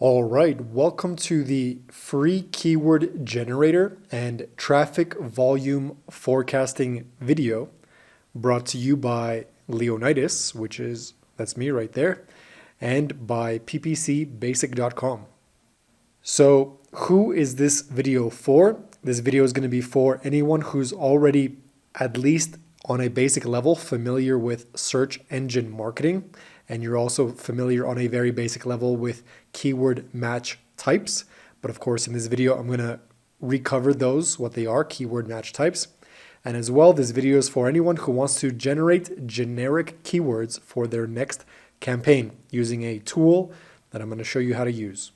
All right, welcome to the free keyword generator and traffic volume forecasting video brought to you by Leonidas, that's me right there, and by ppcbasic.com. So who is this video for? This video is going to be for anyone who's already at least on a basic level familiar with search engine marketing, and you're also familiar on a very basic level with keyword match types. But of course, in this video, I'm going to recover those, what they are, keyword match types. And as well, this video is for anyone who wants to generate generic keywords for their next campaign using a tool that I'm going to show you how to use.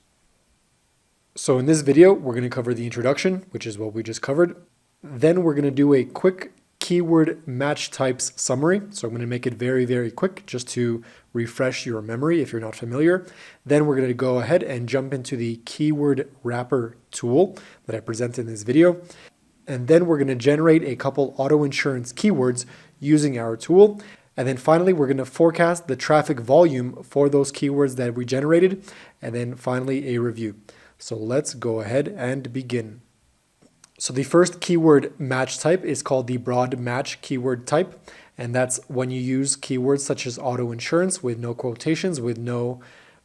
So in this video, we're going to cover the introduction, which is what we just covered. Then we're going to do a quick keyword match types summary. So I'm going to make it very, very quick just to refresh your memory if you're not familiar. Then we're going to go ahead and jump into the keyword wrapper tool that I present in this video. And then we're going to generate a couple auto insurance keywords using our tool. And then finally, we're going to forecast the traffic volume for those keywords that we generated. And then finally, a review. So let's go ahead and begin. So the first keyword match type is called the broad match keyword type. And that's when you use keywords such as auto insurance with no quotations, with no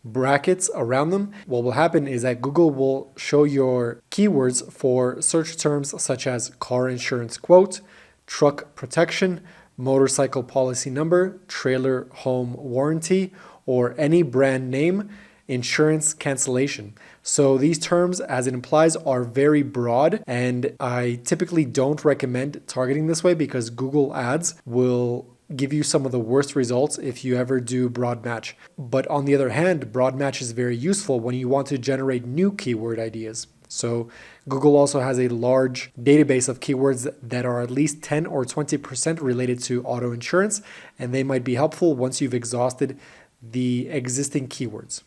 brackets around them. What will happen is that Google will show your keywords for search terms such as car insurance quote, truck protection, motorcycle policy number, trailer home warranty, or any brand name, insurance cancellation. So these terms, as it implies, are very broad, and I typically don't recommend targeting this way because Google Ads will give you some of the worst results if you ever do broad match. But on the other hand, broad match is very useful when you want to generate new keyword ideas. So Google also has a large database of keywords that are at least 10 or 20% related to auto insurance, and they might be helpful once you've exhausted the existing keywords.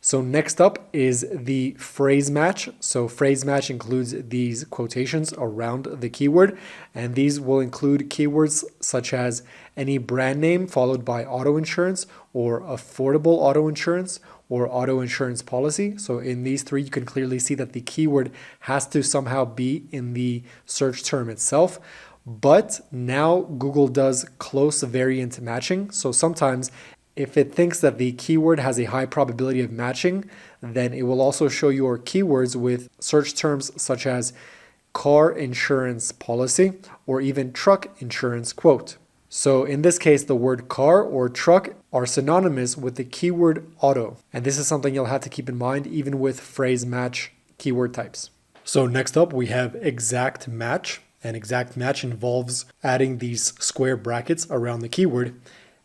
So next up is the phrase match. So phrase match includes these quotations around the keyword, and these will include keywords such as any brand name followed by auto insurance or affordable auto insurance or auto insurance policy. So in these three, you can clearly see that the keyword has to somehow be in the search term itself. But now Google does close variant matching. So sometimes if it thinks that the keyword has a high probability of matching, then it will also show your keywords with search terms such as car insurance policy or even truck insurance quote. So in this case, the word car or truck are synonymous with the keyword auto. And this is something you'll have to keep in mind even with phrase match keyword types. So next up, we have exact match. And exact match involves adding these square brackets around the keyword.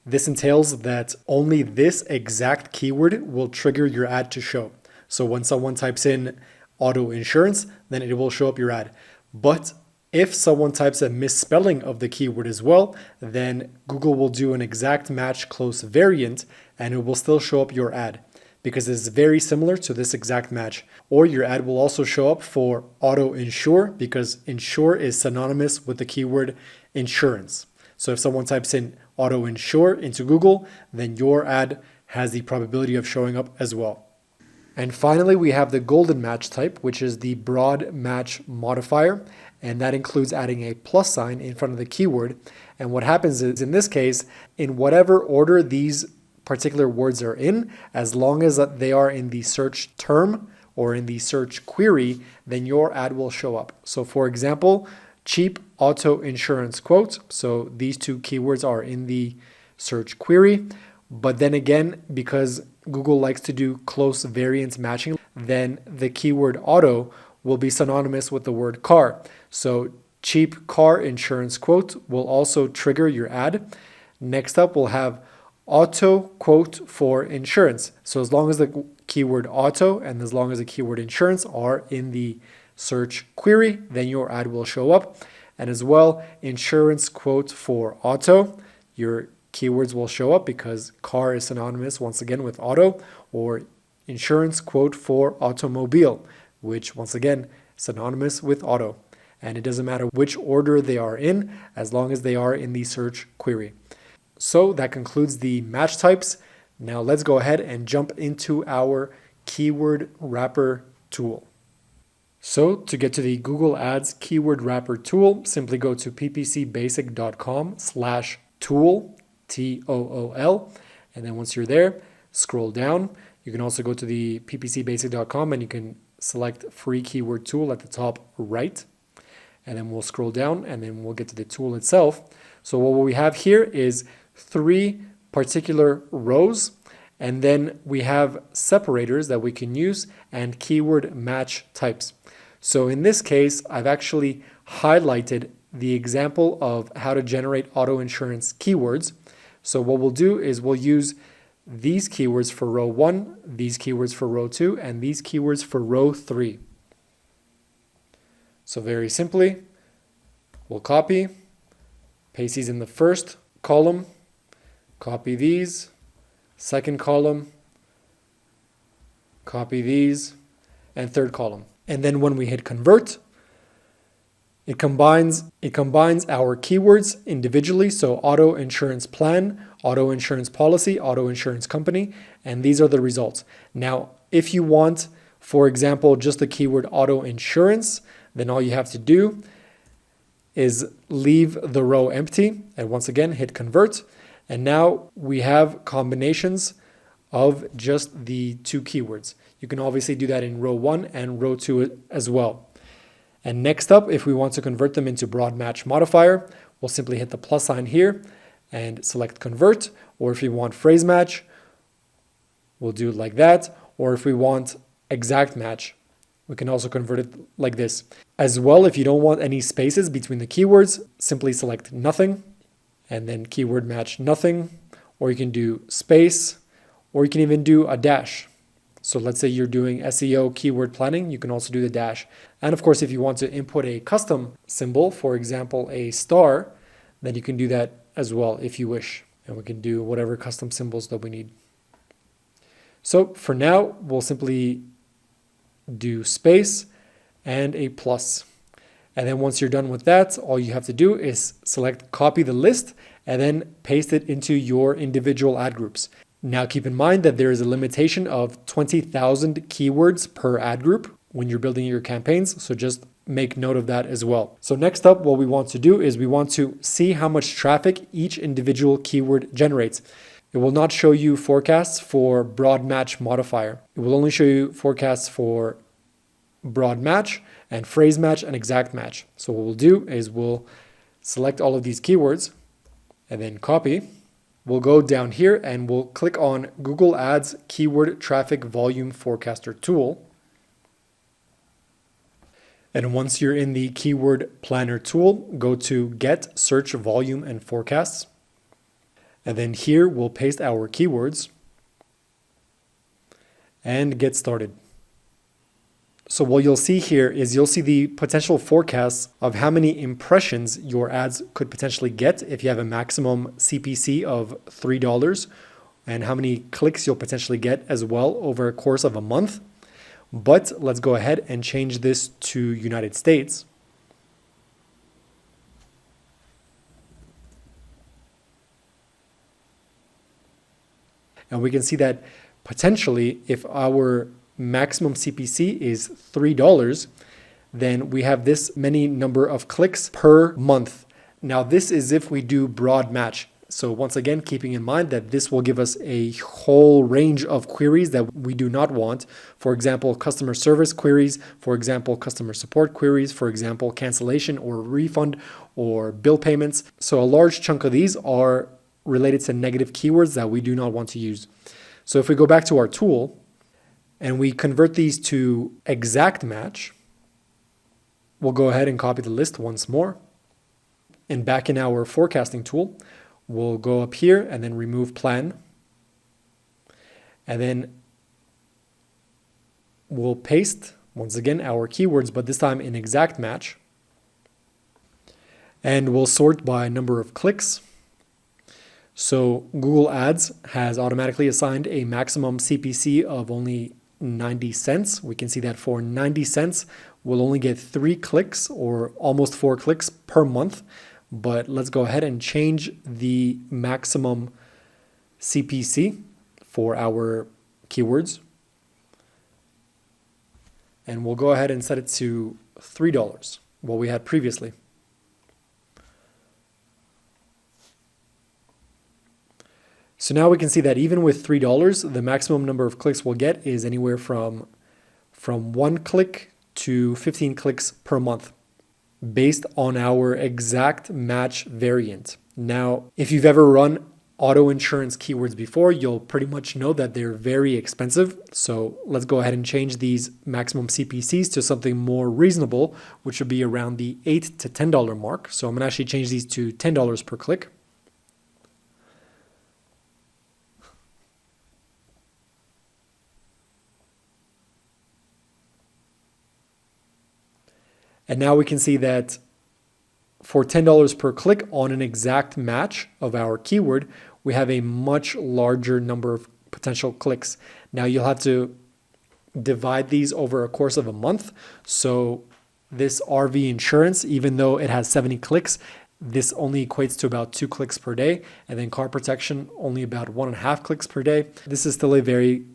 This entails that only this exact keyword will trigger your ad to show. So when someone types in auto insurance, then it will show up your ad. But if someone types a misspelling of the keyword as well, then Google will do an exact match close variant and it will still show up your ad because it's very similar to this exact match. Or your ad will also show up for auto insure because insure is synonymous with the keyword insurance. So if someone types in auto insure into Google, then your ad has the probability of showing up as well. And finally, we have the golden match type, which is the broad match modifier. And that includes adding a plus sign in front of the keyword. And what happens is in this case, in whatever order these particular words are in, as long as they are in the search term or in the search query, then your ad will show up. So for example, cheap auto insurance quote. So these two keywords are in the search query. But then again, because Google likes to do close variant matching, then the keyword auto will be synonymous with the word car. So cheap car insurance quote will also trigger your ad. Next up, we'll have auto quote for insurance. So as long as the keyword auto and as long as the keyword insurance are in the search query, then your ad will show up. And as well, insurance quote for auto, your keywords will show up because car is synonymous once again with auto, or insurance quote for automobile, which once again, synonymous with auto. And it doesn't matter which order they are in, as long as they are in the search query. So that concludes the match types. Now let's go ahead and jump into our Keyword Wrapper tool. So to get to the Google Ads Keyword Wrapper tool, simply go to ppcbasic.com/tool, TOOL. And then once you're there, scroll down. You can also go to the ppcbasic.com and you can select free keyword tool at the top right. And then we'll scroll down and then we'll get to the tool itself. So what we have here is 3 particular rows, and then we have separators that we can use and keyword match types. So in this case, I've actually highlighted the example of how to generate auto insurance keywords. So what we'll do is we'll use these keywords for row 1, these keywords for row 2, and these keywords for row 3. So very simply, we'll copy, paste these in the first column, copy these, second column, copy these, and third column. And then when we hit convert, it combines our keywords individually. So auto insurance plan, auto insurance policy, auto insurance company, and these are the results. Now, if you want, for example, just the keyword auto insurance, then all you have to do is leave the row empty and once again hit convert. And now we have combinations of just the 2 keywords. You can obviously do that in row 1 and row 2 as well. And next up, if we want to convert them into broad match modifier, we'll simply hit the plus sign here and select convert. Or if you want phrase match, we'll do it like that. Or if we want exact match, we can also convert it like this. As well, if you don't want any spaces between the keywords, simply select nothing and then keyword match nothing. Or you can do space, or you can even do a dash. So let's say you're doing SEO keyword planning, you can also do the dash. And of course, if you want to input a custom symbol, for example, a star, then you can do that as well if you wish. And we can do whatever custom symbols that we need. So for now, we'll simply do space and a plus. And then once you're done with that, all you have to do is select copy the list and then paste it into your individual ad groups. Now keep in mind that there is a limitation of 20,000 keywords per ad group when you're building your campaigns, so just make note of that as well. So next up, what we want to do is we want to see how much traffic each individual keyword generates. It will not show you forecasts for broad match modifier. It will only show you forecasts for broad match and phrase match and exact match. So what we'll do is we'll select all of these keywords and then copy. We'll go down here and we'll click on Google Ads Keyword Traffic Volume Forecaster tool. And once you're in the Keyword Planner tool, go to Get Search Volume and Forecasts. And then here we'll paste our keywords and get started. So what you'll see here is you'll see the potential forecasts of how many impressions your ads could potentially get if you have a maximum CPC of $3, and how many clicks you'll potentially get as well over a course of a month. But let's go ahead and change this to United States. And we can see that potentially if our maximum CPC is $3, then we have this many number of clicks per month. Now this is if we do broad match. So once again, keeping in mind that this will give us a whole range of queries that we do not want. For example, customer service queries, for example, customer support queries, for example, cancellation or refund or bill payments. So a large chunk of these are related to negative keywords that we do not want to use. So if we go back to our tool and we convert these to exact match, we'll go ahead and copy the list once more. And back in our forecasting tool, we'll go up here and then remove plan. And then we'll paste, once again, our keywords, but this time in exact match. And we'll sort by number of clicks. So Google Ads has automatically assigned a maximum CPC of only 90 cents. We can see that for 90 cents, we'll only get 3 clicks or almost 4 clicks per month. But let's go ahead and change the maximum CPC for our keywords. and we'll go ahead and set it to $3, what we had previously. So now we can see that even with $3, the maximum number of clicks we'll get is anywhere from 1 click to 15 clicks per month, based on our exact match variant. Now, if you've ever run auto insurance keywords before, you'll pretty much know that they're very expensive. So let's go ahead and change these maximum CPCs to something more reasonable, which would be around the $8 to $10 mark. So I'm gonna actually change these to $10 per click. And now we can see that for $10 per click on an exact match of our keyword, we have a much larger number of potential clicks. Now you'll have to divide these over a course of a month. So this RV insurance, even though it has 70 clicks, this only equates to about 2 clicks per day. And then car protection, only about 1.5 clicks per day. This is still a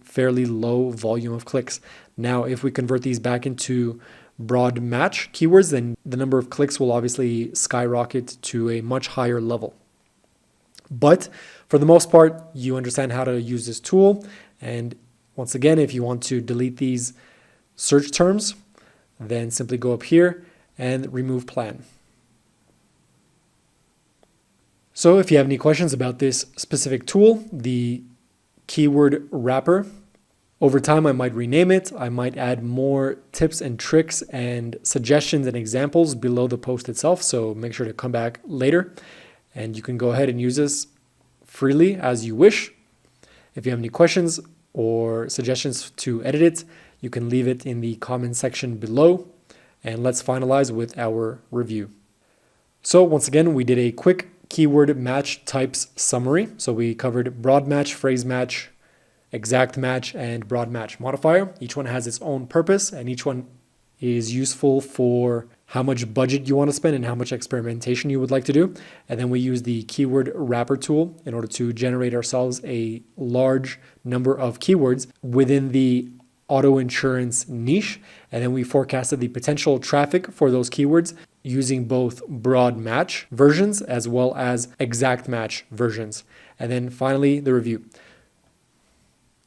fairly low volume of clicks. Now, if we convert these back into broad match keywords, then the number of clicks will obviously skyrocket to a much higher level. But for the most part, you understand how to use this tool. And once again, if you want to delete these search terms, then simply go up here and remove plan. So if you have any questions about this specific tool, the keyword wrapper, over time, I might rename it. I might add more tips and tricks and suggestions and examples below the post itself. So make sure to come back later and you can go ahead and use this freely as you wish. If you have any questions or suggestions to edit it, you can leave it in the comment section below. And let's finalize with our review. So once again, we did a quick keyword match types summary. So we covered broad match, phrase match, exact match, and broad match modifier. Each one has its own purpose and each one is useful for how much budget you want to spend and how much experimentation you would like to do. And then we use the keyword wrapper tool in order to generate ourselves a large number of keywords within the auto insurance niche. And then we forecasted the potential traffic for those keywords using both broad match versions as well as exact match versions. And then finally, the review.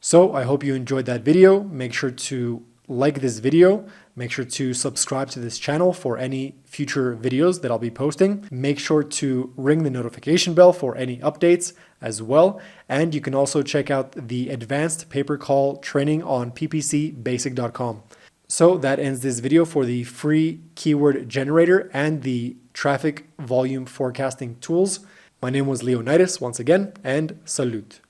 So I hope you enjoyed that video. Make sure to like this video. Make sure to subscribe to this channel for any future videos that I'll be posting. Make sure to ring the notification bell for any updates as well. And you can also check out the advanced pay-per-call training on ppcbasic.com. So that ends this video for the free keyword generator and the traffic volume forecasting tools. My name was Leonidas once again, and salute.